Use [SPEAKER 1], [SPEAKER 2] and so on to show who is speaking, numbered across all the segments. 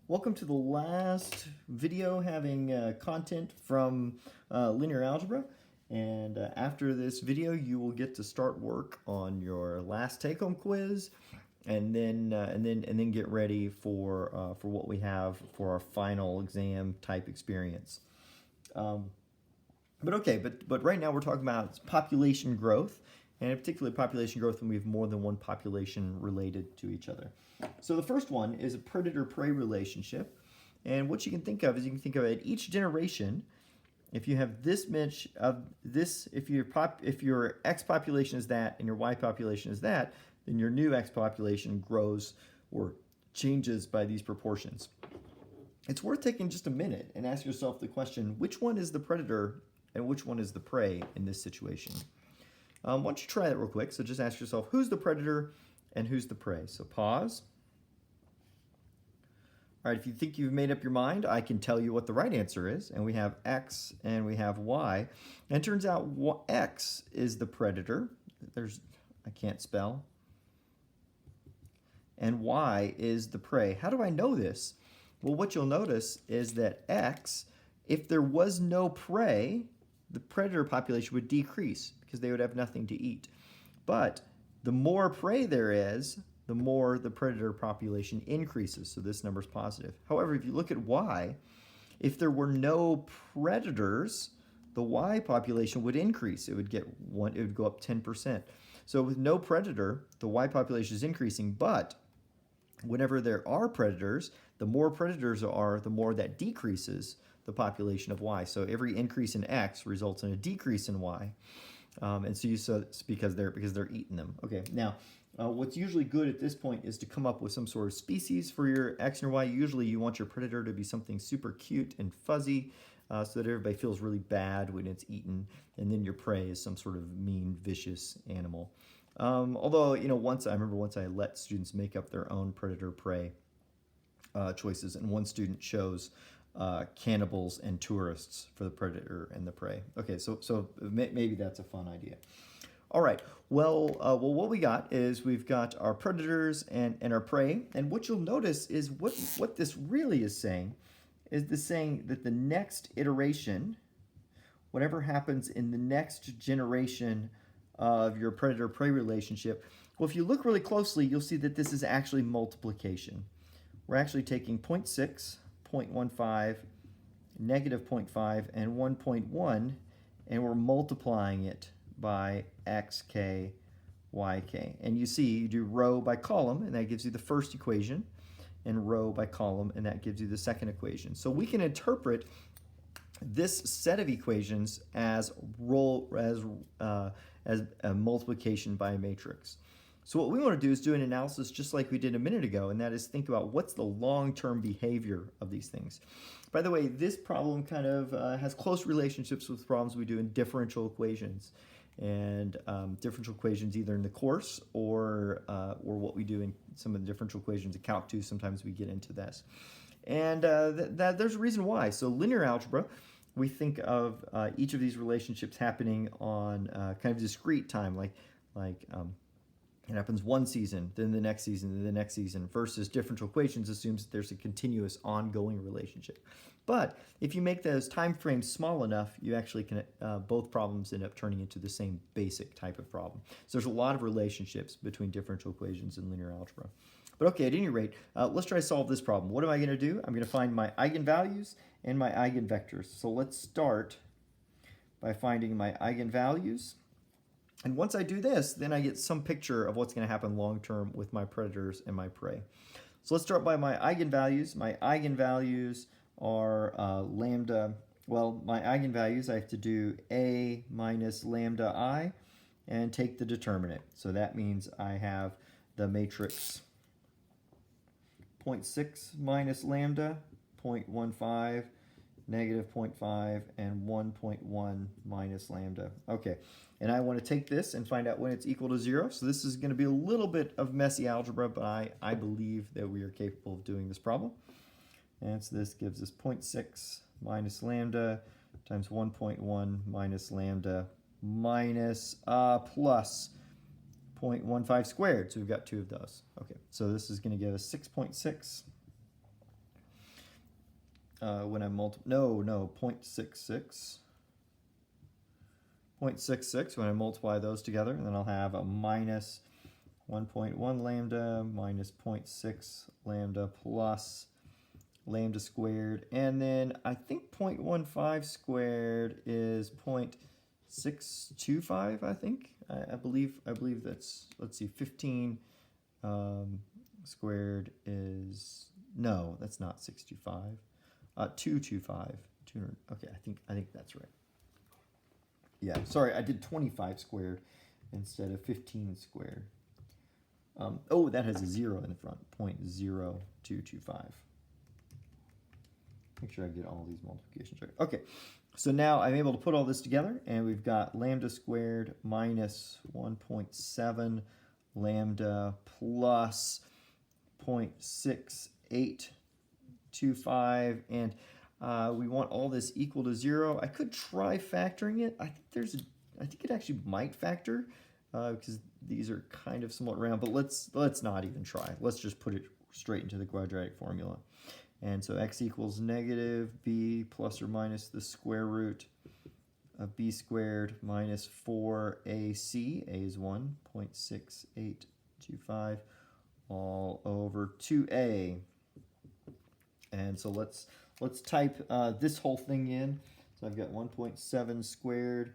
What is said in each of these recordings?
[SPEAKER 1] Welcome to the last video having content from linear algebra. And after this video, you will get to start work on your last take-home quiz, and then get ready for what we have for our final exam type experience. But right now we're talking about population growth, and in particular population growth when we have more than one population related to each other. So the first one is a predator-prey relationship, and what you can think of is you can think of at each generation, if you have this much of this, if your X population is that and your Y population is that, then your new X population grows or changes by these proportions. It's worth taking just a minute and ask yourself the question, which one is the predator and which one is the prey in this situation? Why don't you try that real quick? So just ask yourself, who's the predator and who's the prey? So pause. All right, if you think you've made up your mind, I can tell you what the right answer is. And we have X and we have Y. And it turns out X is the predator. I can't spell. And Y is the prey. How do I know this? Well, what you'll notice is that X, if there was no prey, the predator population would decrease because they would have nothing to eat. But the more prey there is, the more the predator population increases. So this number is positive. However, if you look at Y, if there were no predators, the Y population would increase. It would go up 10%. So with no predator, the Y population is increasing, but whenever there are predators, the more predators are, the more that decreases the population of Y. So every increase in X results in a decrease in Y. And so it's because they're eating them. Okay, now what's usually good at this point is to come up with some sort of species for your X and your Y. Usually you want your predator to be something super cute and fuzzy so that everybody feels really bad when it's eaten, and then your prey is some sort of mean, vicious animal. Although, I remember once I let students make up their own predator-prey choices, and one student chose cannibals and tourists for the predator and the prey. Okay, so maybe that's a fun idea. All right, well, what we got is we've got our predators and our prey, and what you'll notice is what this really is saying that the next iteration, whatever happens in the next generation of your predator-prey relationship, well, if you look really closely, you'll see that this is actually multiplication. We're actually taking 0.6, 0.15, negative 0.5, and 1.1, and we're multiplying it by xk, yk. And you see, you do row by column, and that gives you the first equation, and row by column, and that gives you the second equation. So we can interpret this set of equations as a multiplication by a matrix. So what we want to do is do an analysis just like we did a minute ago, and that is think about what's the long-term behavior of these things. By the way, this problem kind of has close relationships with problems we do in differential equations, and differential equations either in the course or what we do in some of the differential equations in Calc 2. Sometimes we get into this. And there's a reason why. So linear algebra, we think of each of these relationships happening on kind of discrete time, like it happens one season, then the next season, then the next season, versus differential equations assumes that there's a continuous ongoing relationship. But if you make those time frames small enough, you actually can, both problems end up turning into the same basic type of problem. So there's a lot of relationships between differential equations and linear algebra. But okay, at any rate, let's try to solve this problem. What am I going to do? I'm going to find my eigenvalues and my eigenvectors. So let's start by finding my eigenvalues. And once I do this, then I get some picture of what's going to happen long term with my predators and my prey. So let's start by my eigenvalues. My eigenvalues are lambda. Well, my eigenvalues, I have to do a minus lambda I and take the determinant. So that means I have the matrix 0.6 minus lambda, 0.15, negative 0.5, and 1.1 minus lambda. Okay, and I want to take this and find out when it's equal to 0. So this is going to be a little bit of messy algebra, but I believe that we are capable of doing this problem. And so this gives us 0.6 minus lambda times 1.1 minus lambda minus plus 0.15 squared. So we've got two of those. Okay, so this is going to give us 6.6 when I no, 0.66. 0.66 when I multiply those together, and then I'll have a minus 1.1 lambda minus 0.6 lambda plus lambda squared, and then I think 0.15 squared is 0.625. I think I believe that's, let's see, 15 squared is, no, that's not 625. 225. 200. Okay, I think that's right. Yeah, sorry, I did 25 squared instead of 15 squared. Oh, that has a 0 in the front, 0.0225. Make sure I get all these multiplications right. Okay, so now I'm able to put all this together, and we've got lambda squared minus 1.7 lambda plus 0.6825, and we want all this equal to 0. I could try factoring it. I think it actually might factor because these are kind of somewhat round, but let's not even try. Let's just put it straight into the quadratic formula. And so x equals negative b plus or minus the square root of b squared minus 4ac, a is 1, 0.6825, all over 2a. And so let's type this whole thing in. So I've got 1.7 squared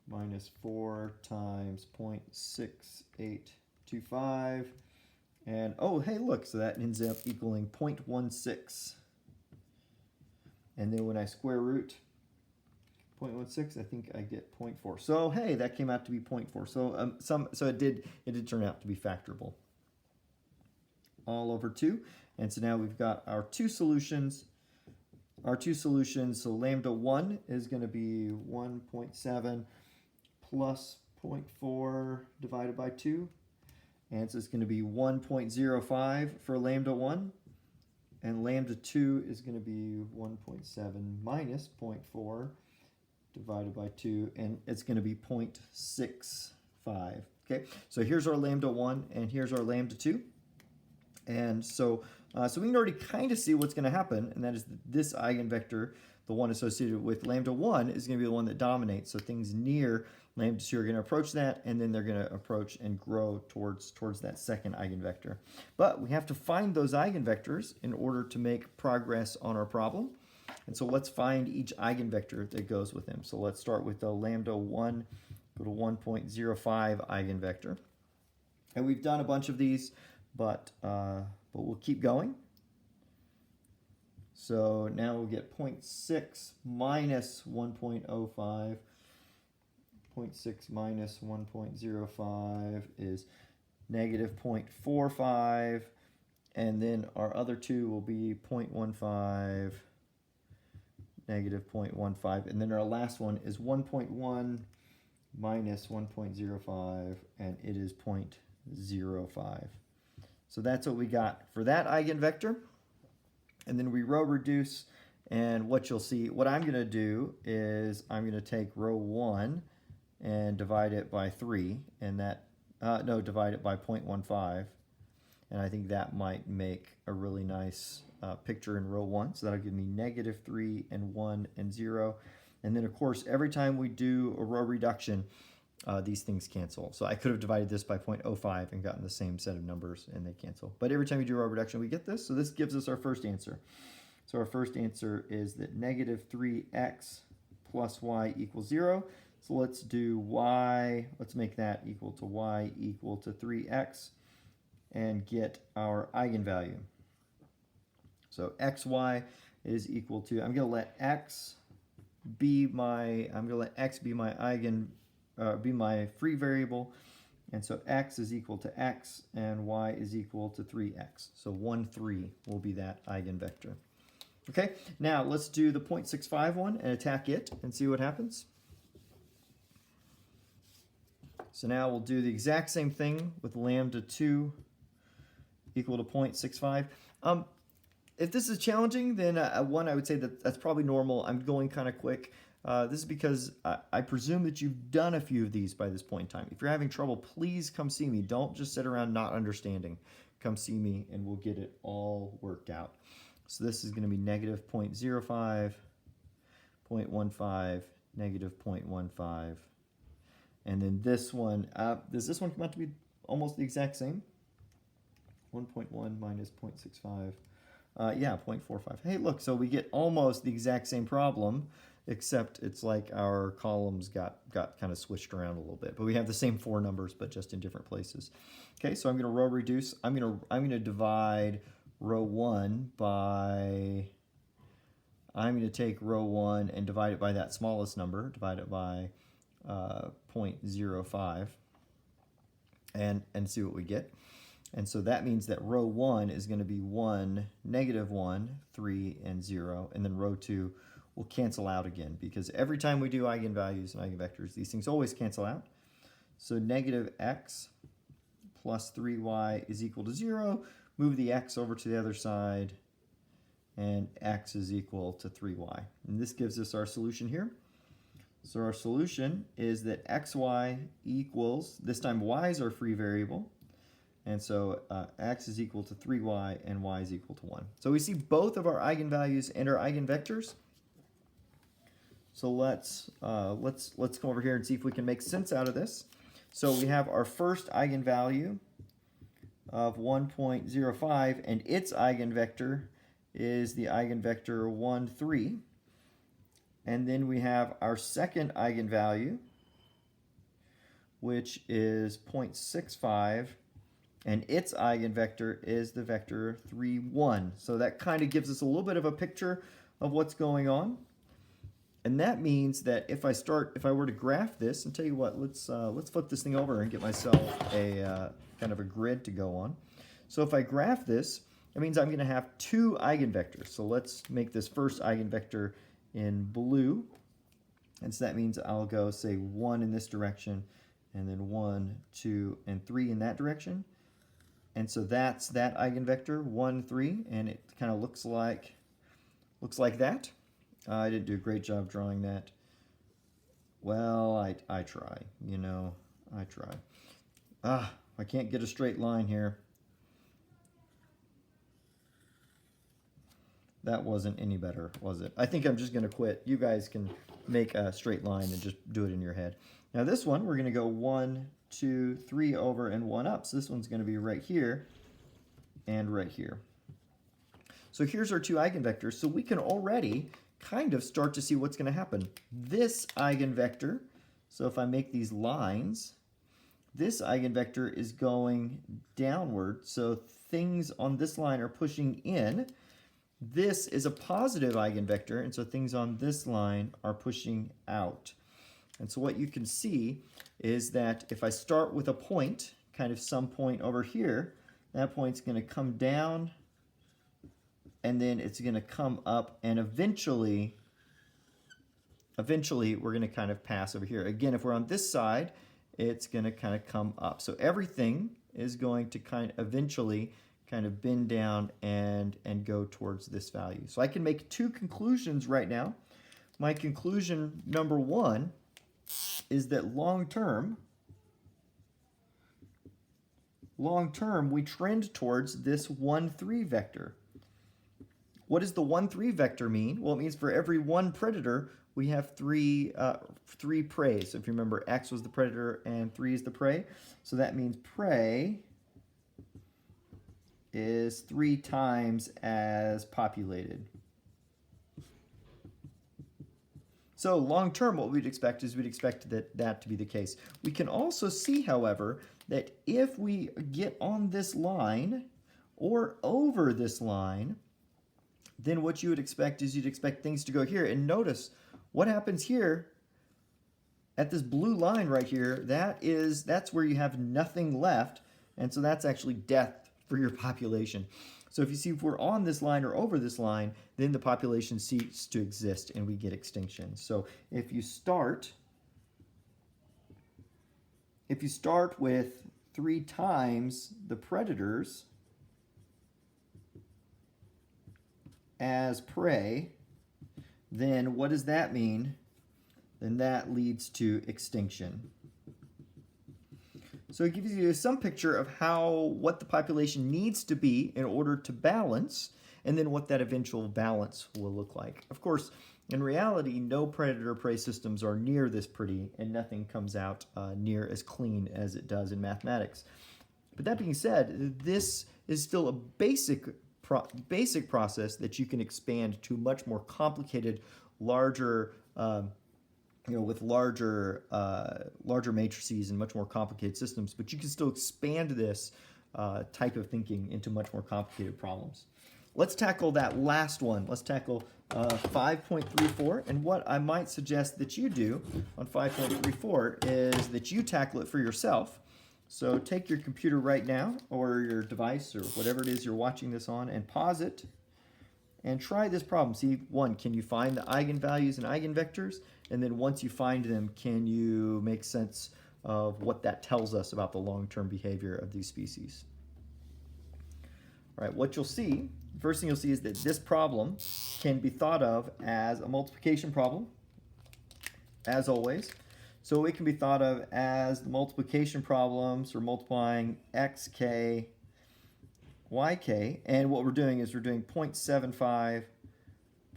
[SPEAKER 1] minus 4 times 0.6825. And, oh, hey, look, so that ends up equaling 0.16. And then when I square root 0.16, I think I get 0.4. So, hey, that came out to be 0.4. So it did turn out to be factorable. All over 2. And so now we've got our two solutions. So lambda 1 is going to be 1.7 plus 0.4 divided by 2. And so it's going to be 1.05 for lambda 1. And lambda 2 is going to be 1.7 minus 0.4 divided by 2. And it's going to be 0.65. Okay, so here's our lambda 1 and here's our lambda 2. And so we can already kind of see what's going to happen, and that is that this eigenvector, the one associated with lambda 1, is going to be the one that dominates. So things near lambda 2 are going to approach that, and then they're going to approach and grow towards that second eigenvector. But we have to find those eigenvectors in order to make progress on our problem. And so let's find each eigenvector that goes with them. So let's start with the lambda 1, go to 1.05 eigenvector. And we've done a bunch of these, but we'll keep going. So now we'll get 0.6 minus 1.05. 0.6 minus 1.05 is negative 0.45. And then our other two will be 0.15, negative 0.15. And then our last one is 1.1 minus 1.05, and it is 0.05. So that's what we got for that eigenvector. And then we row reduce, and what you'll see, what I'm going to do is I'm going to take row 1 and divide it by 3, and that, divide it by 0.15. And I think that might make a really nice picture in row 1. So that'll give me negative 3 and 1 and 0. And then, of course, every time we do a row reduction, these things cancel. So I could have divided this by 0.05 and gotten the same set of numbers, and they cancel. But every time you do row reduction, we get this. So this gives us our first answer. So our first answer is that negative 3x plus y equals 0. So let's do y, let's make that equal to y equal to 3x and get our eigenvalue. So xy is equal to, I'm going to let x be my free variable, and so x is equal to x and y is equal to 3x. So 1, 3 will be that eigenvector. Okay, now let's do the 0.65 one and attack it and see what happens. So now we'll do the exact same thing with lambda 2 equal to 0.65. If this is challenging, then one, I would say that that's probably normal. I'm going kind of quick. This is because I presume that you've done a few of these by this point in time. If you're having trouble, please come see me. Don't just sit around not understanding. Come see me and we'll get it all worked out. So this is going to be negative 0.05, 0.15, negative 0.15. And then this one, does this one come out to be almost the exact same? 1.1 minus 0.65. Yeah, 0.45. Hey, look, so we get almost the exact same problem, except it's like our columns got kind of switched around a little bit. But we have the same four numbers, but just in different places. Okay, so I'm going to row reduce. I'm going to divide row 1 by, I'm going to take row 1 and divide it by that smallest number, divide it by 0.05, and see what we get. And so that means that row 1 is going to be 1, negative 1, 3, and 0. And then row 2 will cancel out again, because every time we do eigenvalues and eigenvectors, these things always cancel out. So negative x plus 3y is equal to 0. Move the x over to the other side, and x is equal to 3y. And this gives us our solution here. So our solution is that xy equals, this time y is our free variable, and so x is equal to 3y and y is equal to 1. So we see both of our eigenvalues and our eigenvectors. So let's come over here and see if we can make sense out of this. So we have our first eigenvalue of 1.05, and its eigenvector is the eigenvector 1, 3. And then we have our second eigenvalue, which is 0.65, and its eigenvector is the vector 3, 1. So that kind of gives us a little bit of a picture of what's going on. And that means that if I were to graph this, and tell you what, let's flip this thing over and get myself a kind of a grid to go on. So if I graph this, that means I'm going to have two eigenvectors. So let's make this first eigenvector in blue. And so that means I'll go, say, 1 in this direction, and then 1, 2, and 3 in that direction. And so that's that eigenvector, 1, 3, and it kind of looks like that. I didn't do a great job drawing that. Well, I try, you know, I try. I can't get a straight line here. That wasn't any better, was it? I think I'm just going to quit. You guys can make a straight line and just do it in your head. Now this one, we're going to go 1, 2, 3 over and 1 up. So this one's going to be right here and right here. So here's our two eigenvectors. So we can already kind of start to see what's going to happen. This eigenvector, so if I make these lines, this eigenvector is going downward. So things on this line are pushing in. This is a positive eigenvector, and so things on this line are pushing out. And so what you can see is that if I start with a point, kind of some point over here, that point's going to come down, and then it's going to come up, and eventually we're going to kind of pass over here. Again, if we're on this side, it's going to kind of come up. So everything is going to eventually bend down and go towards this value. So I can make two conclusions right now. My conclusion number 1 is that long term, we trend towards this 1, 3 vector. What does the 1, 3 vector mean? Well, it means for every one predator, we have three preys. So if you remember, X was the predator and 3 is the prey. So that means prey is 3 times as populated. So long term, what we'd expect is that to be the case. We can also see, however, that if we get on this line or over this line, then what you would expect is you'd expect things to go here. And notice what happens here at this blue line right here. That's where you have nothing left, and so that's actually death for your population. So if you see, if we're on this line or over this line, then the population ceases to exist and we get extinction. So if you start with 3 times the predators as prey, then what does that mean? Then that leads to extinction. So it gives you some picture of what the population needs to be in order to balance. and then what that eventual balance will look like. Of course, in reality, no predator-prey systems are near this pretty, and nothing comes out near as clean as it does in mathematics. But that being said, this is still a basic process that you can expand to much more complicated, larger, with larger matrices and much more complicated systems. But you can still expand this type of thinking into much more complicated problems. Let's tackle that last one. Let's tackle 5.34. And what I might suggest that you do on 5.34 is that you tackle it for yourself. So take your computer right now, or your device, or whatever it is you're watching this on, and pause it and try this problem. See, one, can you find the eigenvalues and eigenvectors? And then once you find them, can you make sense of what that tells us about the long-term behavior of these species? All right, what you'll see, first thing you'll see is that this problem can be thought of as a multiplication problem, as always. So it can be thought of as the multiplication problems for multiplying xk, yk, and what we're doing is we're doing 0.75,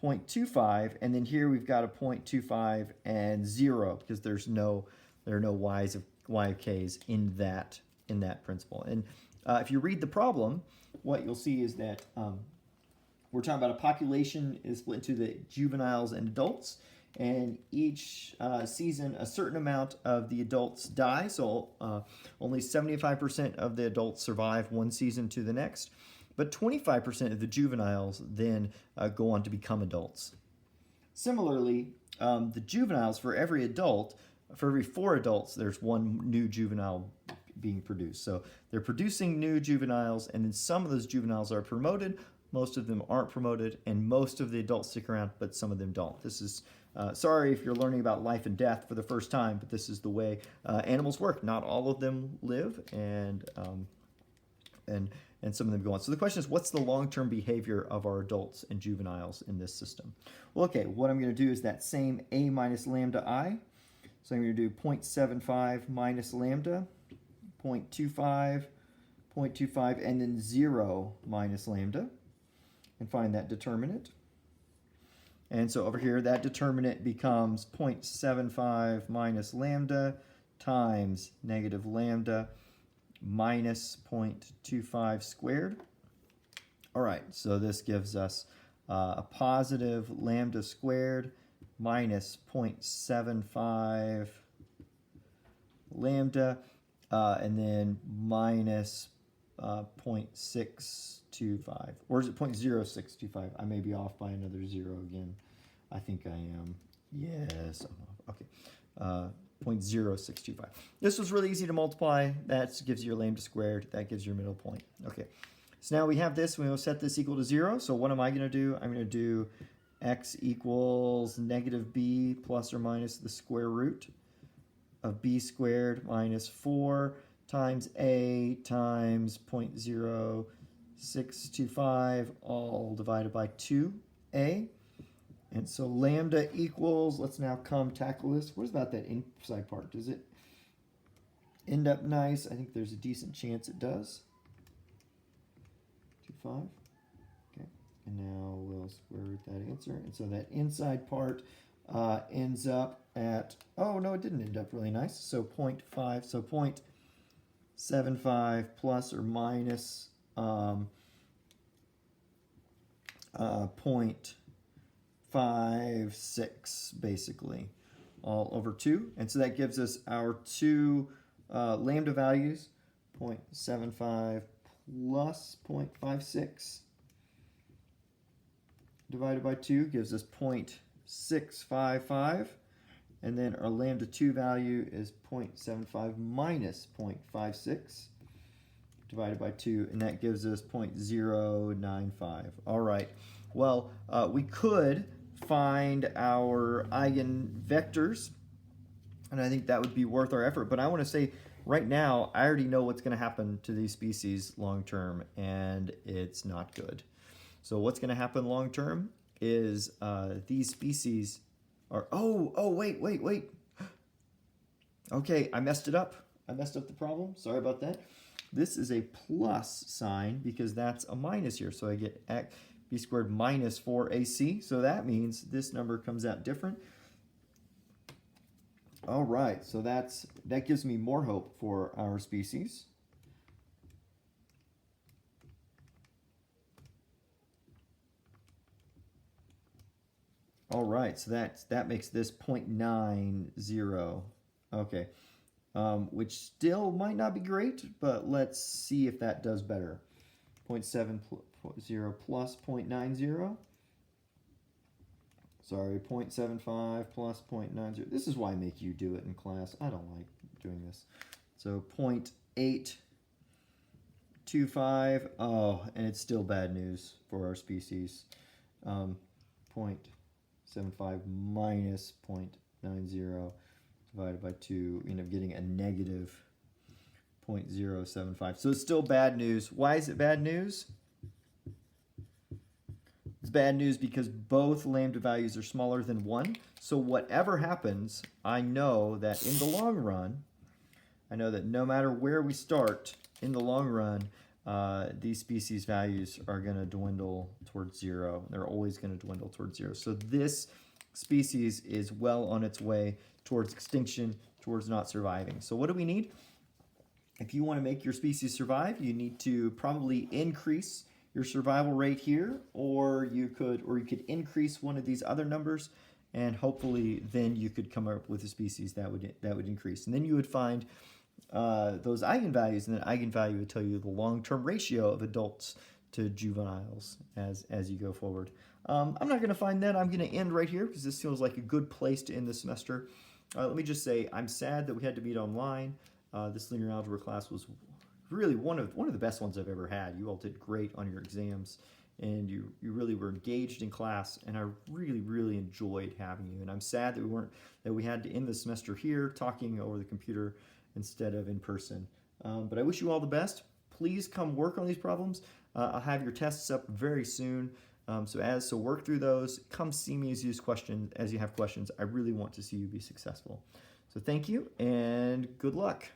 [SPEAKER 1] 0.25, and then here we've got a 0.25 and 0 because there are no y's of y of k's in that principle. And if you read the problem, what you'll see is that we're talking about a population is split into the juveniles and adults. And each season, a certain amount of the adults die, so only 75% of the adults survive one season to the next, but 25% of the juveniles then go on to become adults. Similarly, the juveniles, for every 4 adults, there's one new juvenile being produced. So they're producing new juveniles, and then some of those juveniles are promoted, most of them aren't promoted, and most of the adults stick around, but some of them don't. This is sorry if you're learning about life and death for the first time, but this is the way animals work. Not all of them live, and some of them go on. So the question is, what's the long-term behavior of our adults and juveniles in this system? Well, okay, what I'm going to do is that same a minus lambda I. So I'm going to do 0.75 minus lambda, 0.25, 0.25, and then 0 minus lambda, and find that determinant. And so over here, that determinant becomes 0.75 minus lambda times negative lambda minus 0.25 squared. All right, so this gives us a positive lambda squared minus 0.75 lambda, and then minus 0.625, or is it 0.0625? I may be off by another 0 again. I think I am. Yes, I'm off. Okay. 0.0625. This was really easy to multiply. That gives you your lambda squared. That gives your middle point. Okay. So now we have this. We will set this equal to 0. So what am I going to do? I'm going to do x equals negative b plus or minus the square root of b squared minus 4 times a times 0.0625, all divided by 2a. And so lambda equals, let's now come tackle this. What about that inside part? Does it end up nice? I think there's a decent chance it does. 2.5. Okay. And now we'll square root that answer. And so that inside part ends up at, oh no, it didn't end up really nice. So 0.5, so 0.75 plus or minus 0.56 basically, all over 2. And so that gives us our two lambda values, 0.75 plus 0.56 divided by 2 gives us 0.655. And then our lambda 2 value is 0.75 minus 0.56 divided by 2, and that gives us 0.095. All right. Well, we could find our eigenvectors, and I think that would be worth our effort. But I want to say right now, I already know what's going to happen to these species long term, and it's not good. So what's going to happen long term is these species are, wait. Okay, I messed it up. I messed up the problem. Sorry about that. This is a plus sign because that's a minus here. So I get b squared minus 4ac. So that means this number comes out different. All right, so that gives me more hope for our species. All right, so that makes this 0.90. Okay, which still might not be great, but let's see if that does better. 0.70 plus 0.90. Sorry, 0.75 plus 0.90. This is why I make you do it in class. I don't like doing this. So 0.825. Oh, and it's still bad news for our species. 0.75 minus 0.90 divided by 2. You end up getting a negative 0.075. So it's still bad news. Why is it bad news? It's bad news because both lambda values are smaller than 1. So whatever happens, I know that in the long run, I know that no matter where we start, in the long run, these species values are going to dwindle towards 0. They're always going to dwindle towards 0. So this species is well on its way towards extinction, towards not surviving. So what do we need? If you want to make your species survive, you need to probably increase your survival rate here, or you could increase one of these other numbers, and hopefully then you could come up with a species that would increase. And then you would find those eigenvalues, and then eigenvalue would tell you the long-term ratio of adults to juveniles as you go forward. I'm not going to find that. I'm going to end right here because this feels like a good place to end the semester. Let me just say I'm sad that we had to meet online. This linear algebra class was really one of the best ones I've ever had. You all did great on your exams, and you really were engaged in class, and I really enjoyed having you. And I'm sad that we had to end the semester here talking over the computer instead of in person. But I wish you all the best. Please come work on these problems. I'll have your tests up very soon. So work through those. Come see me as you have questions. I really want to see you be successful. So thank you and good luck.